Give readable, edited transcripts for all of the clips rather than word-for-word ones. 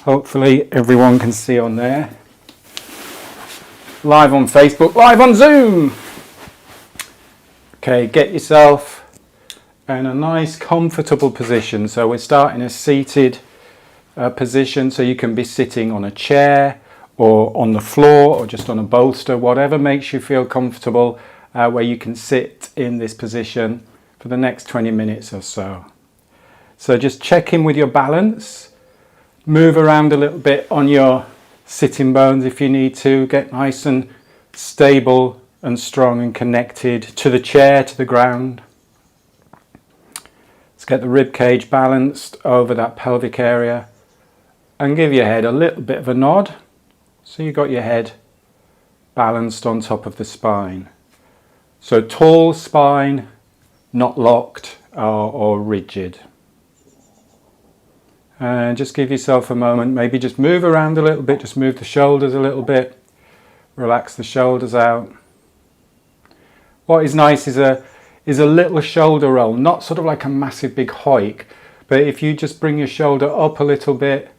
Hopefully everyone can see on there. Live on Facebook, live on Zoom. Okay, get yourself in a nice comfortable position. So we're starting a seated position, so you can be sitting on a chair or on the floor or just on a bolster, whatever makes you feel comfortable, where you can sit in this position for the next 20 minutes or so. So just check in with your balance, move around a little bit on your sitting bones if you need to, get nice and stable and strong and connected to the chair, to the ground. Let's get the rib cage balanced over that pelvic area and give your head a little bit of a nod. So you got your head balanced on top of the spine. So tall spine, not locked or rigid. And just give yourself a moment, maybe just move around a little bit, just move the shoulders a little bit, relax the shoulders out. What is nice is a little shoulder roll, not sort of like a massive big hike, but if you just bring your shoulder up a little bit,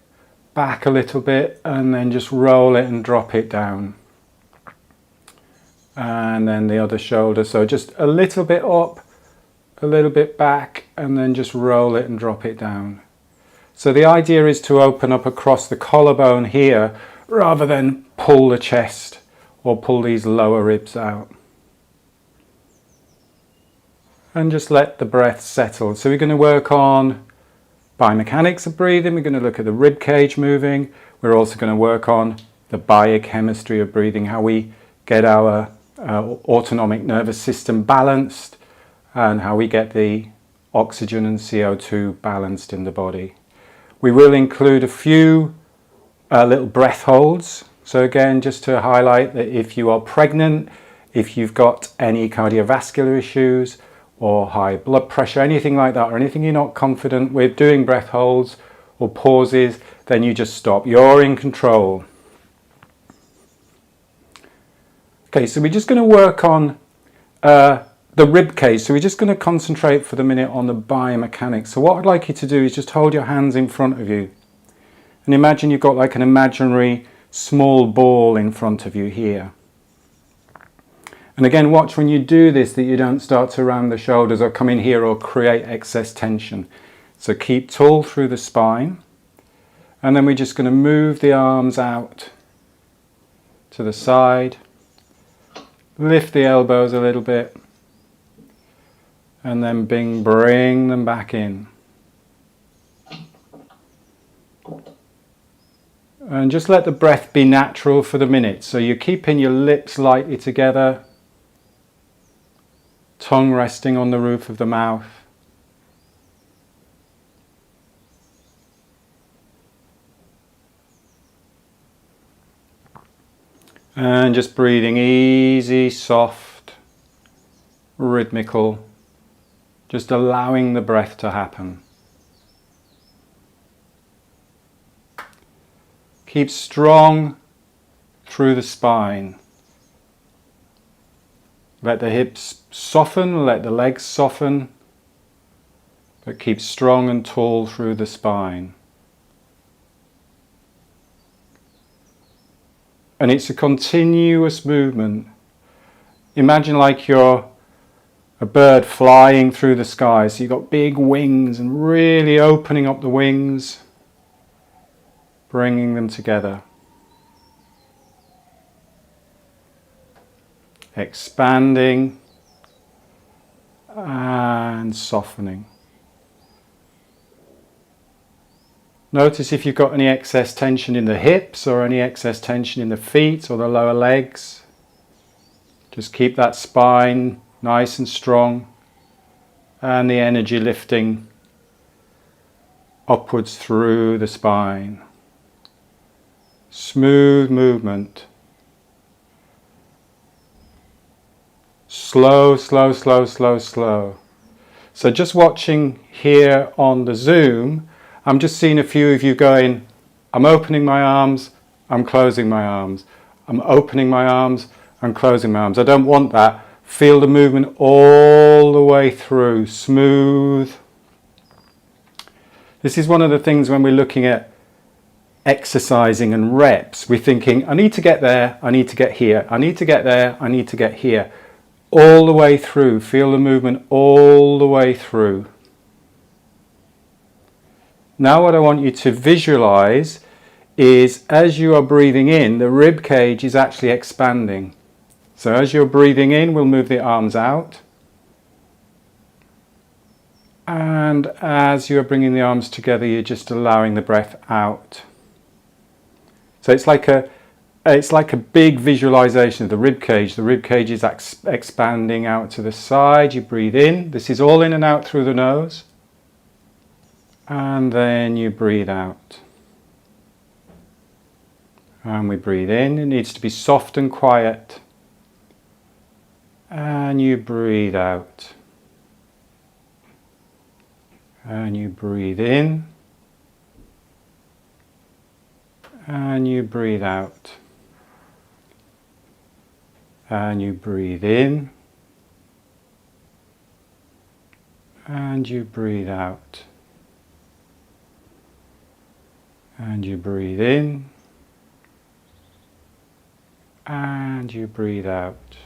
back a little bit, and then just roll it and drop it down. And then the other shoulder, so just a little bit up, a little bit back, and then just roll it and drop it down. So the idea is to open up across the collarbone here rather than pull the chest or pull these lower ribs out. And just let the breath settle. So we're going to work on biomechanics of breathing. We're going to look at the rib cage moving. We're also going to work on the biochemistry of breathing, how we get our autonomic nervous system balanced and how we get the oxygen and CO2 balanced in the body. We will include a few little breath holds. So again, just to highlight that if you are pregnant, if you've got any cardiovascular issues or high blood pressure, anything like that, or anything you're not confident with doing breath holds or pauses, then you just stop. You're in control. Okay, so we're just going to work on the rib cage. So we're just going to concentrate for the minute on the biomechanics. So what I'd like you to do is just hold your hands in front of you and imagine you've got like an imaginary small ball in front of you here. And again, watch when you do this that you don't start to round the shoulders or come in here or create excess tension. So keep tall through the spine, and then we're just going to move the arms out to the side, lift the elbows a little bit, and then bring them back in. And just let the breath be natural for the minute. So you're keeping your lips lightly together, tongue resting on the roof of the mouth. And just breathing easy, soft, rhythmical. Just allowing the breath to happen. Keep strong through the spine. Let the hips soften, let the legs soften, but keep strong and tall through the spine. And it's a continuous movement. Imagine like you're a bird flying through the sky. So you've got big wings and really opening up the wings, bringing them together. Expanding and softening. Notice if you've got any excess tension in the hips or any excess tension in the feet or the lower legs. Just keep that spine nice and strong and the energy lifting upwards through the spine. Smooth movement. Slow, slow, slow, slow, slow. So just watching here on the Zoom, I'm just seeing a few of you going, I'm opening my arms, I'm closing my arms. I'm opening my arms, I'm closing my arms. I don't want that. Feel the movement all the way through, smooth. This is one of the things when we're looking at exercising and reps. We're thinking, I need to get there, I need to get here, I need to get there, I need to get here. All the way through. Feel the movement all the way through. Now what I want you to visualize is as you are breathing in, the rib cage is actually expanding. So as you're breathing in, we'll move the arms out. And as you're bringing the arms together, you're just allowing the breath out. So it's like a big visualization of the rib cage. The rib cage is expanding out to the side. You breathe in. This is all in and out through the nose. And then you breathe out. And we breathe in. It needs to be soft and quiet. And you breathe out. And you breathe in. And you breathe out. And you breathe in. And you breathe out. And you breathe in. And you breathe out.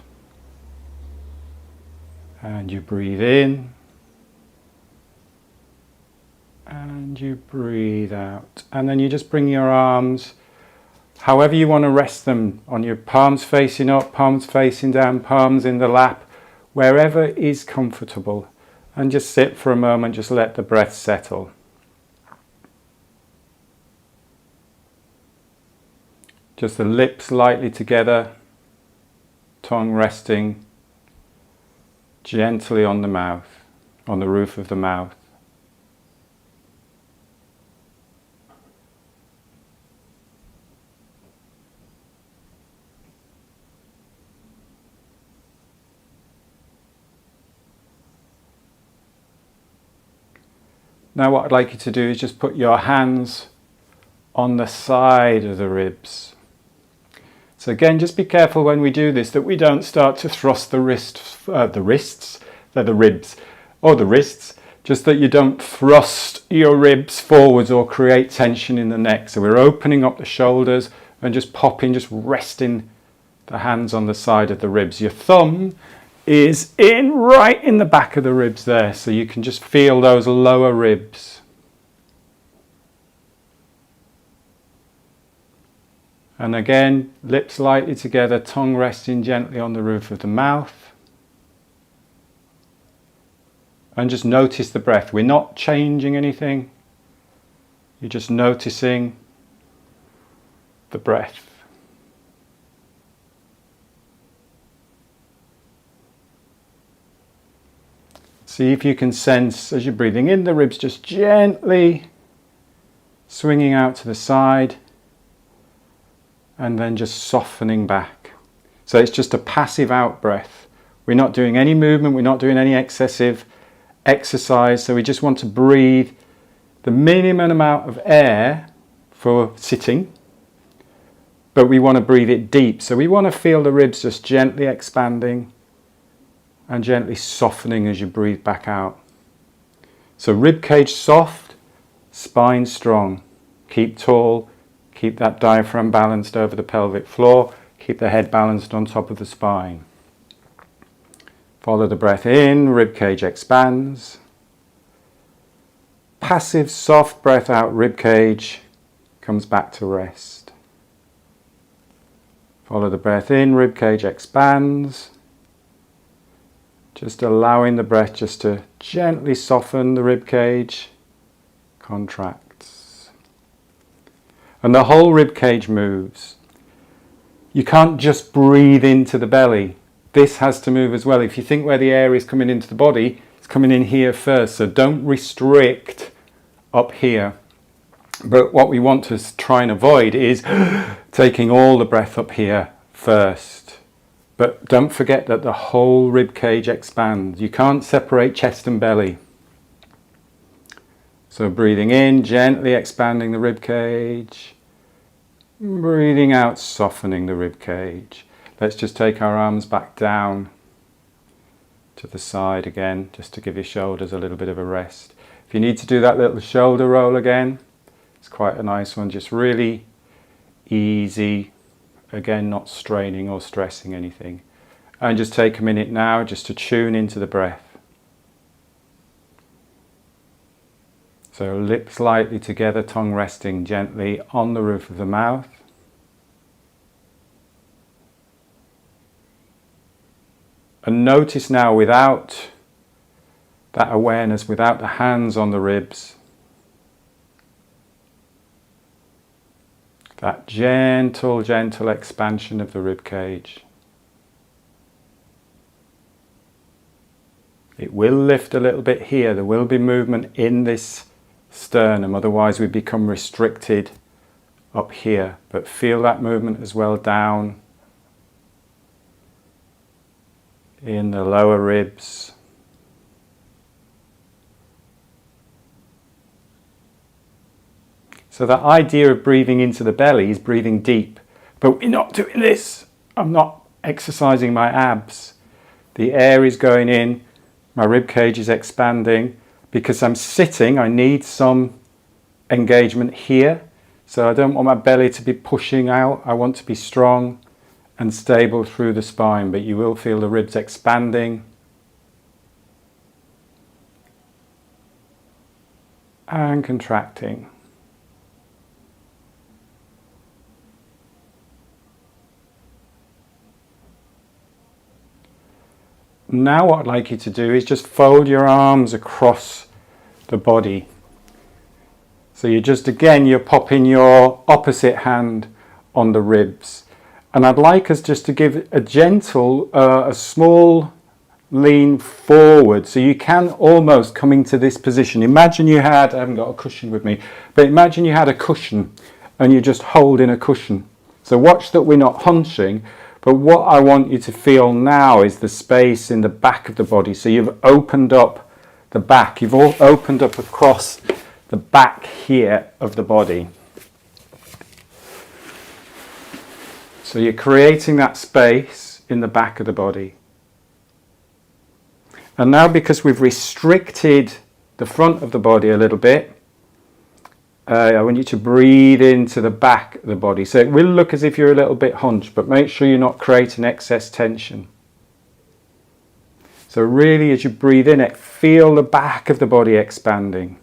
And you breathe in. And you breathe out. And then you just bring your arms, however you want to rest them, on your palms facing up, palms facing down, palms in the lap, wherever is comfortable. And just sit for a moment, just let the breath settle. Just the lips lightly together, tongue resting gently on the mouth, on the roof of the mouth. Now what I'd like you to do is just put your hands on the side of the ribs. So again, just be careful when we do this that we don't start to thrust the ribs, just that you don't thrust your ribs forwards or create tension in the neck. So we're opening up the shoulders and just popping, just resting the hands on the side of the ribs. Your thumb is right in the back of the ribs there, so you can just feel those lower ribs. And again, lips lightly together, tongue resting gently on the roof of the mouth. And just notice the breath. We're not changing anything. You're just noticing the breath. See if you can sense, as you're breathing in, the ribs just gently swinging out to the side and then just softening back. So it's just a passive out breath. We're not doing any movement, we're not doing any excessive exercise, so we just want to breathe the minimum amount of air for sitting, but we want to breathe it deep. So we want to feel the ribs just gently expanding and gently softening as you breathe back out. So rib cage soft, spine strong. Keep tall, keep that diaphragm balanced over the pelvic floor, keep the head balanced on top of the spine. Follow the breath in, rib cage expands. Passive soft breath out, rib cage comes back to rest. Follow the breath in, rib cage expands. Just allowing the breath just to gently soften the rib cage, contracts. And the whole rib cage moves. You can't just breathe into the belly. This has to move as well. If you think where the air is coming into the body, it's coming in here first. So don't restrict up here. But what we want to try and avoid is taking all the breath up here first. But don't forget that the whole rib cage expands. You can't separate chest and belly. So breathing in, gently expanding the rib cage. Breathing out, softening the rib cage. Let's just take our arms back down to the side again, just to give your shoulders a little bit of a rest. If you need to do that little shoulder roll again, It's quite a nice one, just really easy. Again, not straining or stressing anything. And just take a minute now just to tune into the breath. So lips lightly together, tongue resting gently on the roof of the mouth. And notice now, without that awareness, without the hands on the ribs, that gentle, gentle expansion of the rib cage. It will lift a little bit here. There will be movement in this sternum, otherwise we become restricted up here. But feel that movement as well down in the lower ribs. So the idea of breathing into the belly is breathing deep. But we're not doing this. I'm not exercising my abs. The air is going in. My rib cage is expanding. Because I'm sitting, I need some engagement here. So I don't want my belly to be pushing out. I want to be strong and stable through the spine. But you will feel the ribs expanding. And contracting. Now what I'd like you to do is just fold your arms across the body. So you're popping your opposite hand on the ribs. And I'd like us just to give a gentle, a small lean forward. So you can almost come into this position. Imagine I haven't got a cushion with me, but imagine you had a cushion and you're just holding a cushion. So watch that we're not hunching. But what I want you to feel now is the space in the back of the body. So you've opened up the back. You've all opened up across the back here of the body. So you're creating that space in the back of the body. And now because we've restricted the front of the body a little bit, I want you to breathe into the back of the body. So it will look as if you're a little bit hunched, but make sure you're not creating excess tension. So really as you breathe in it, feel the back of the body expanding.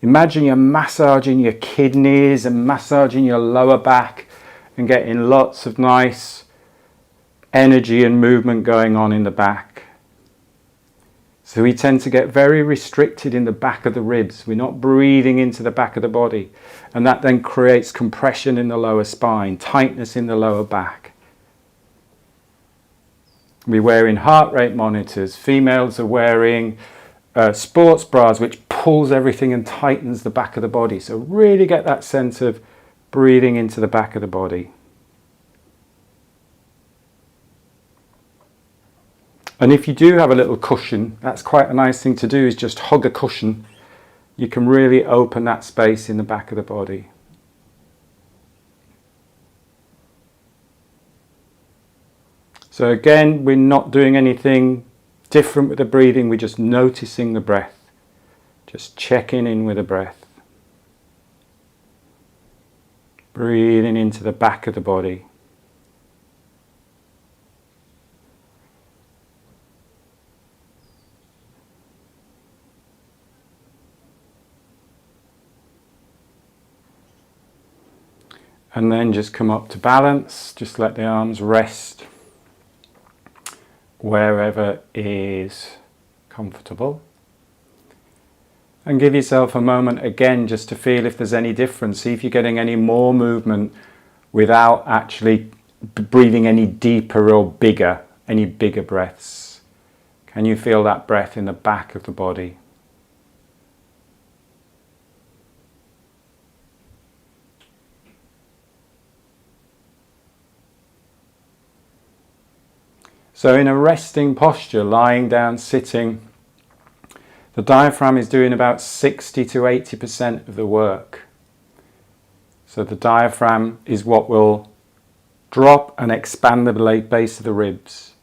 Imagine you're massaging your kidneys and massaging your lower back and getting lots of nice energy and movement going on in the back. So we tend to get very restricted in the back of the ribs. We're not breathing into the back of the body. And that then creates compression in the lower spine, tightness in the lower back. We're wearing heart rate monitors. Females are wearing sports bras, which pulls everything and tightens the back of the body. So really get that sense of breathing into the back of the body. And if you do have a little cushion, that's quite a nice thing to do, is just hug a cushion. You can really open that space in the back of the body. So again, we're not doing anything different with the breathing, we're just noticing the breath. Just checking in with the breath. Breathing into the back of the body. And then just come up to balance, just let the arms rest wherever is comfortable. And give yourself a moment again just to feel if there's any difference. See if you're getting any more movement without actually breathing any deeper or bigger, any bigger breaths. Can you feel that breath in the back of the body? So in a resting posture, lying down, sitting, the diaphragm is doing about 60 to 80% of the work. So the diaphragm is what will drop and expand the base of the ribs.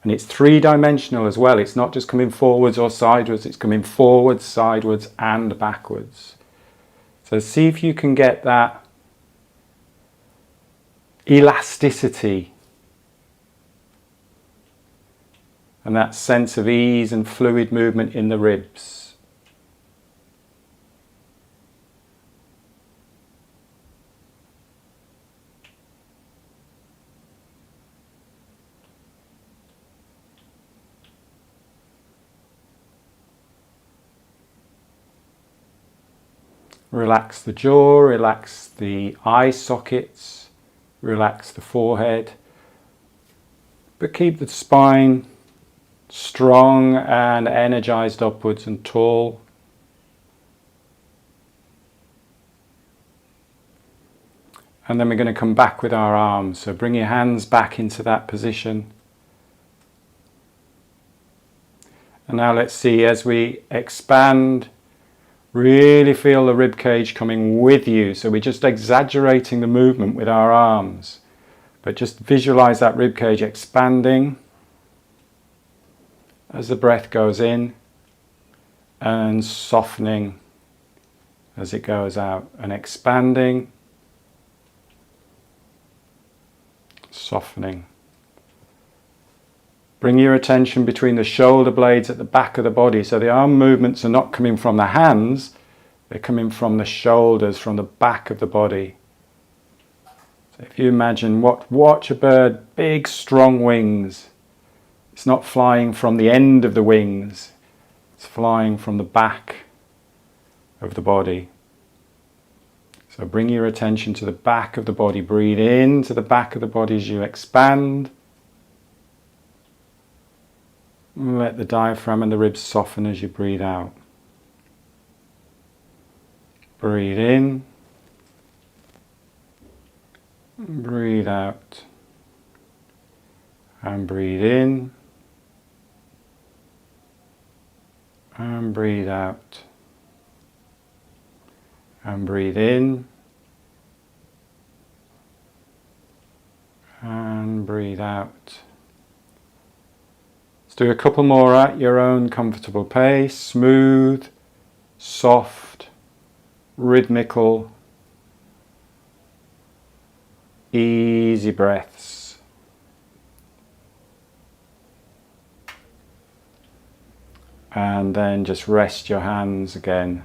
And it's three-dimensional as well. It's not just coming forwards or sideways, it's coming forwards, sideways and backwards. So see if you can get that elasticity and that sense of ease and fluid movement in the ribs. Relax the jaw, relax the eye sockets, relax the forehead, but keep the spine strong and energized upwards and tall. And then we're going to come back with our arms. So bring your hands back into that position. And now let's see, as we expand, really feel the rib cage coming with you. So we're just exaggerating the movement with our arms. But just visualize that rib cage expanding as the breath goes in and softening as it goes out, and expanding, softening. Bring your attention between the shoulder blades at the back of the body. So the arm movements are not coming from the hands, they're coming from the shoulders, from the back of the body. So if you imagine, watch a bird, big strong wings. It's not flying from the end of the wings, it's flying from the back of the body. So bring your attention to the back of the body. Breathe into the back of the body as you expand. Let the diaphragm and the ribs soften as you breathe out. Breathe in. Breathe out. And breathe in. And breathe out. And breathe in. And breathe out. Let's do a couple more at your own comfortable pace. Smooth, soft, rhythmical, easy breaths. And then just rest your hands again.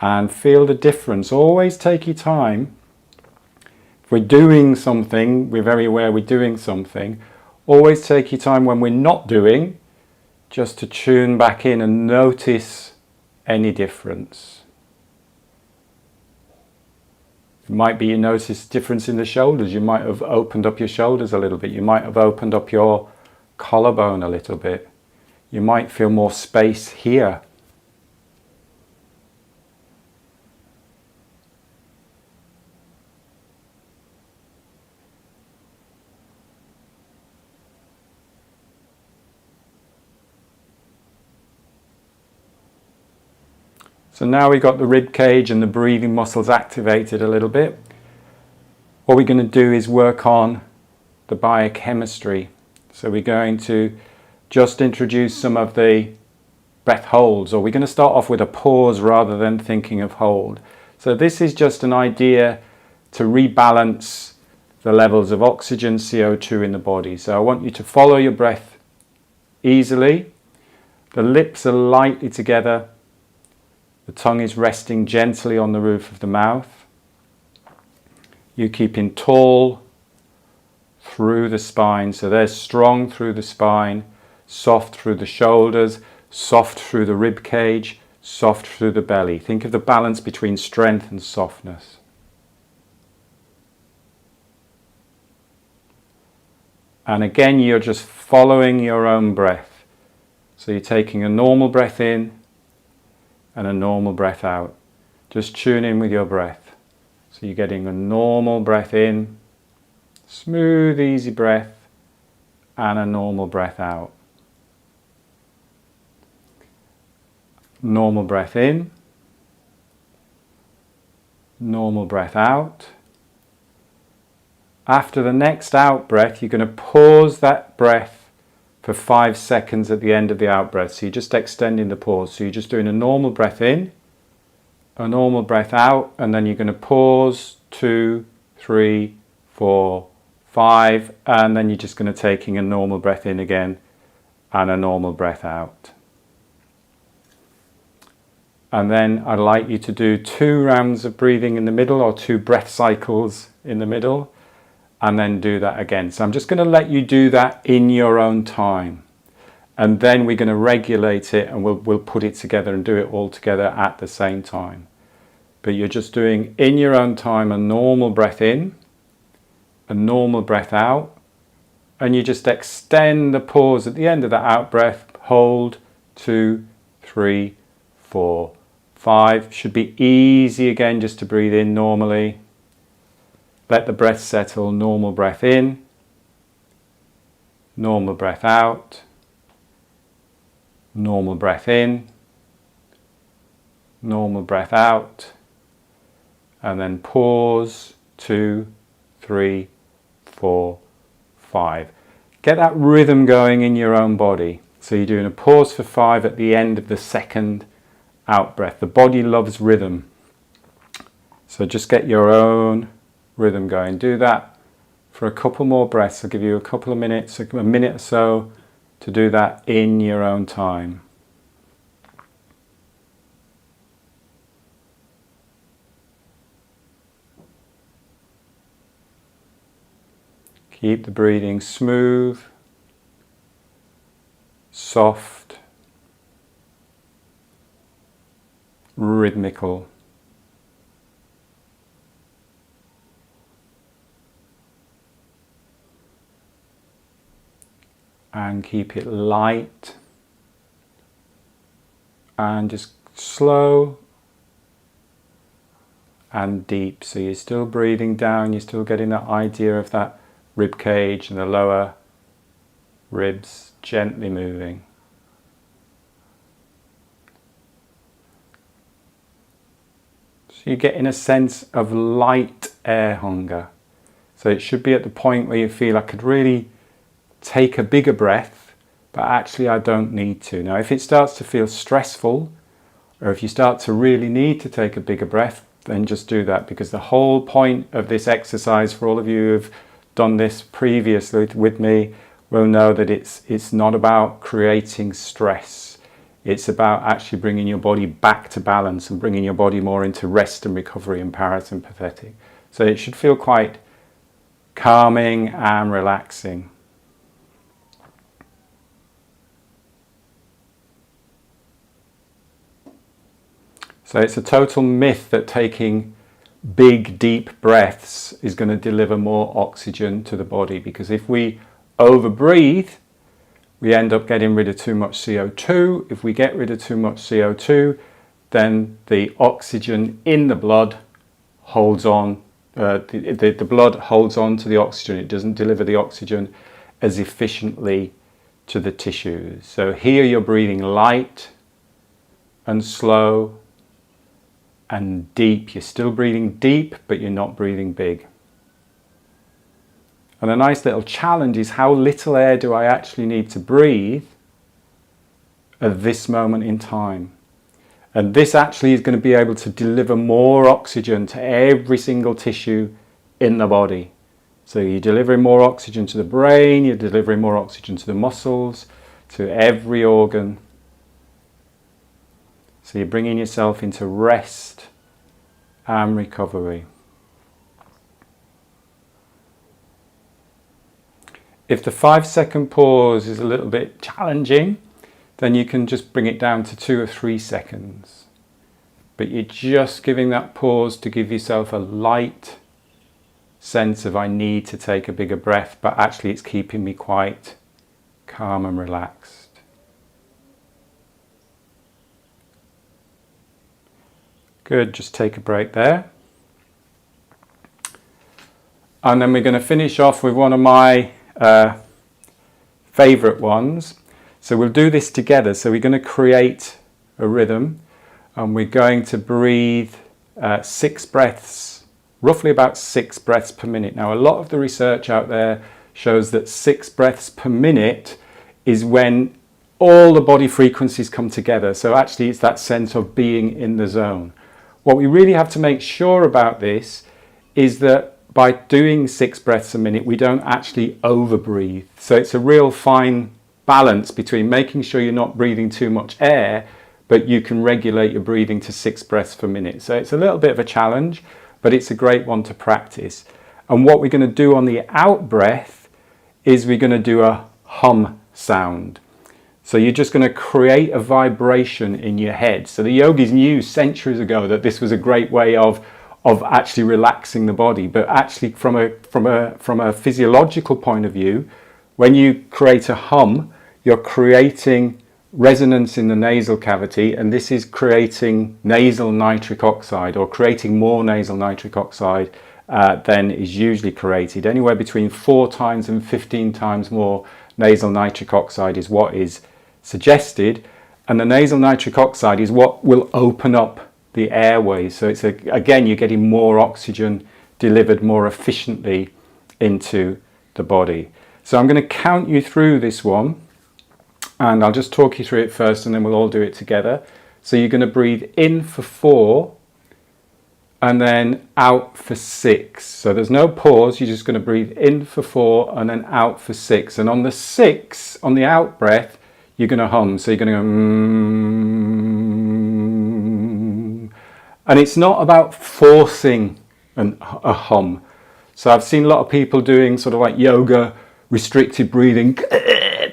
And feel the difference. Always take your time. If we're doing something, we're very aware we're doing something. Always take your time when we're not doing, just to tune back in and notice any difference. It might be you notice difference in the shoulders. You might have opened up your shoulders a little bit. You might have opened up your collarbone a little bit. You might feel more space here. So now we've got the rib cage and the breathing muscles activated a little bit. What we're going to do is work on the biochemistry. So we're going to just introduce some of the breath holds, or we're going to start off with a pause rather than thinking of hold. So this is just an idea to rebalance the levels of oxygen, CO2 in the body. So I want you to follow your breath easily. The lips are lightly together. The tongue is resting gently on the roof of the mouth. You keeping tall through the spine. So they're strong through the spine, soft through the shoulders, soft through the rib cage, soft through the belly. Think of the balance between strength and softness. And again, you're just following your own breath. So you're taking a normal breath in and a normal breath out. Just tune in with your breath. So you're getting a normal breath in, smooth, easy breath, and a normal breath out. Normal breath in, normal breath out. After the next out breath, you're going to pause that breath for 5 seconds at the end of the out breath. So you're just extending the pause. So you're just doing a normal breath in, a normal breath out, and then you're going to pause 2, 3, 4, 5, and then you're just going to taking a normal breath in again and a normal breath out. And then I'd like you to do 2 rounds of breathing in the middle, or 2 breath cycles in the middle, and then do that again. So I'm just going to let you do that in your own time, and then we're going to regulate it, and we'll put it together and do it all together at the same time. But you're just doing in your own time a normal breath in, a normal breath out, and you just extend the pause at the end of that out breath. Hold 2, 3, 4, 5. Should be easy again just to breathe in normally. Let the breath settle. Normal breath in, normal breath out, normal breath in, normal breath out, and then pause 2, 3, 4, 5. Get that rhythm going in your own body. So you're doing a pause for 5 at the end of the second out breath. The body loves rhythm. So just get your own rhythm going. Do that for a couple more breaths. I'll give you a couple of minutes, a minute or so, to do that in your own time. Keep the breathing smooth, soft, rhythmical. And keep it light and just slow and deep. So you're still breathing down, you're still getting that idea of that rib cage and the lower ribs gently moving. So you're getting a sense of light air hunger. So it should be at the point where you feel I could really take a bigger breath, but actually I don't need to. Now if it starts to feel stressful, or if you start to really need to take a bigger breath, then just do that, because the whole point of this exercise, for all of you who've done this previously with me, will know that it's not about creating stress. It's about actually bringing your body back to balance and bringing your body more into rest and recovery and parasympathetic. So it should feel quite calming and relaxing. So it's a total myth that taking big, deep breaths is going to deliver more oxygen to the body, because if we overbreathe, we end up getting rid of too much CO2. If we get rid of too much CO2, then the oxygen in the blood holds on. The blood holds on to the oxygen. It doesn't deliver the oxygen as efficiently to the tissues. So here you're breathing light and slow and deep. You're still breathing deep, but you're not breathing big. And a nice little challenge is, how little air do I actually need to breathe at this moment in time? And this actually is going to be able to deliver more oxygen to every single tissue in the body. So you're delivering more oxygen to the brain, you're delivering more oxygen to the muscles, to every organ. So you're bringing yourself into rest and recovery. If the 5-second pause is a little bit challenging, then you can just bring it down to 2 or 3 seconds. But you're just giving that pause to give yourself a light sense of, I need to take a bigger breath, but actually it's keeping me quite calm and relaxed. Good, just take a break there. And then we're going to finish off with one of my favourite ones. So we'll do this together. So we're going to create a rhythm, and we're going to breathe 6 breaths, roughly about 6 breaths per minute. Now, a lot of the research out there shows that 6 breaths per minute is when all the body frequencies come together. So actually it's that sense of being in the zone. What we really have to make sure about this is that by doing 6 breaths a minute, we don't actually over breathe. So it's a real fine balance between making sure you're not breathing too much air, but you can regulate your breathing to 6 breaths per minute. So it's a little bit of a challenge, but it's a great one to practice. And what we're going to do on the out breath is we're going to do a hum sound. So you're just going to create a vibration in your head. So the yogis knew centuries ago that this was a great way of actually relaxing the body. But actually from a physiological point of view, when you create a hum, you're creating resonance in the nasal cavity, and this is creating nasal nitric oxide, or creating more nasal nitric oxide than is usually created. Anywhere between 4 times and 15 times more nasal nitric oxide is what is suggested, and the nasal nitric oxide is what will open up the airways. So it's again, you're getting more oxygen delivered more efficiently into the body. So I'm going to count you through this one, and I'll just talk you through it first, and then we'll all do it together. So you're going to breathe in for 4 and then out for 6. So there's no pause, you're just going to breathe in for 4 and then out for 6. And on the 6, on the out breath, you're going to hum. So you're going to go and it's not about forcing a hum. So I've seen a lot of people doing sort of like yoga, restricted breathing,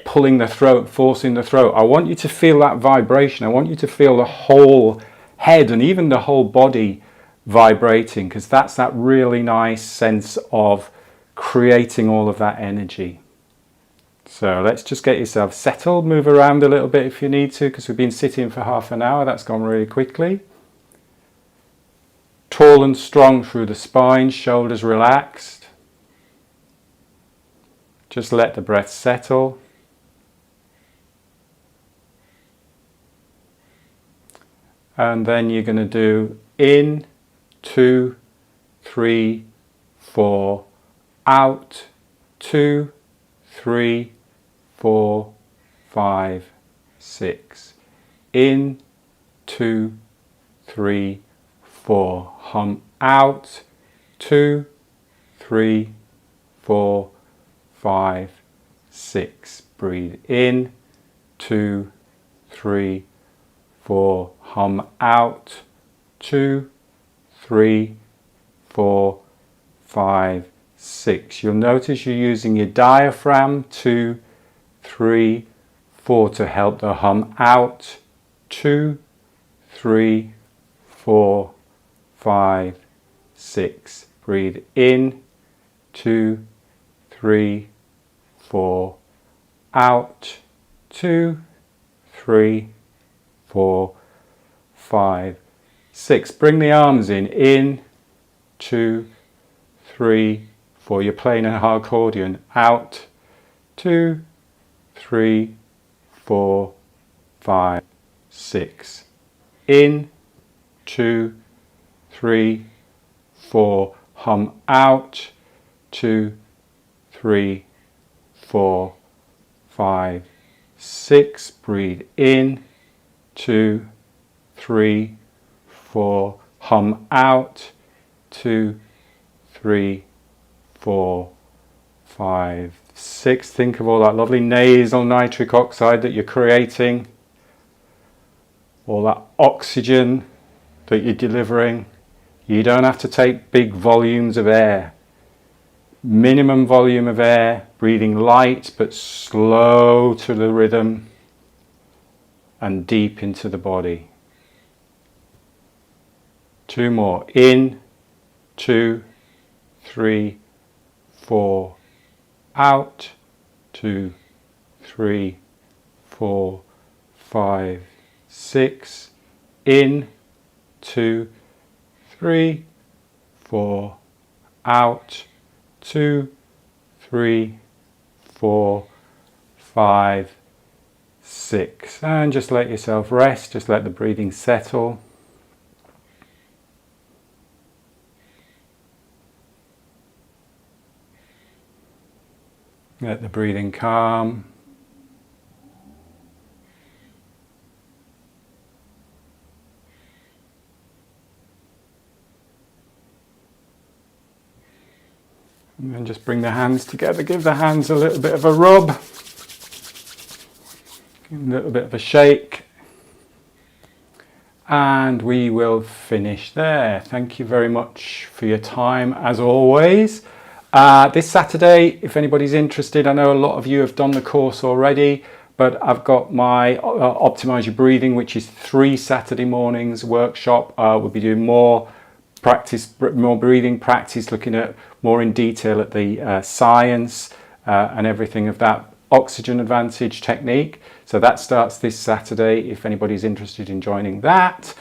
pulling the throat, forcing the throat. I want you to feel that vibration. I want you to feel the whole head and even the whole body vibrating, because that's that really nice sense of creating all of that energy. So let's just get yourself settled, move around a little bit if you need to, because we've been sitting for half an hour. That's gone really quickly. Tall and strong through the spine, shoulders relaxed. Just let the breath settle. And then you're going to do in, 2, 3, 4, out, 2, 3, 4, 5, 6. In, 2, 3, 4. Hum out, 2, 3, 4, 5, 6. Breathe in, 2, 3, 4. Hum out, 2, 3, 4, 5, 6. You'll notice you're using your diaphragm, 2, 3, 4 to help the hum out, 2, 3, 4, 5, 6. Breathe in, 2, 3, 4, out, 2, 3, 4, 5, 6. Bring the arms in, 2, 3, 4. You're playing an accordion. Out, 2, 3, 4, 5, 6. In, 2, 3, 4. Hum out, 2, 3, 4, 5, 6. Breathe in, 2, 3, 4. Hum out, 2, 3, 4, 5, 6. Think of all that lovely nasal nitric oxide that you're creating, all that oxygen that you're delivering. You don't have to take big volumes of air. Minimum volume of air, breathing light but slow to the rhythm and deep into the body. 2 more. In, 2, 3, 4. Out, 2, 3, 4, 5, 6. In, 2, 3, 4. Out, 2, 3, 4, 5, 6. And just let yourself rest. Just let the breathing settle. Let the breathing calm. And then just bring the hands together, give the hands a little bit of a rub, a little bit of a shake. And we will finish there. Thank you very much for your time as always. This Saturday, if anybody's interested, I know a lot of you have done the course already, but I've got my Optimize Your Breathing, which is 3 Saturday mornings workshop. We'll be doing more practice, more breathing practice, looking at more in detail at the science and everything of that oxygen advantage technique. So that starts this Saturday if anybody's interested in joining that.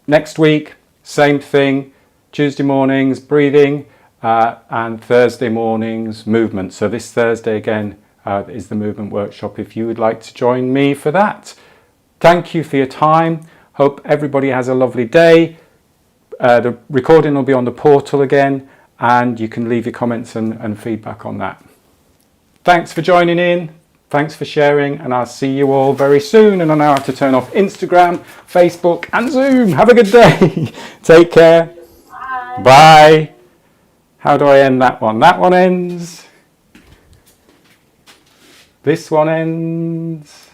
Next week, same thing, Tuesday mornings breathing and Thursday mornings movement. So this Thursday again is the movement workshop if you would like to join me for that. Thank you for your time. Hope everybody has a lovely day. The recording will be on the portal again and you can leave your comments and feedback on that. Thanks for joining in. Thanks for sharing, and I'll see you all very soon. And I now have to turn off Instagram, Facebook, and Zoom. Have a good day. Take care. Bye. Bye. How do I end that one? That one ends. This one ends.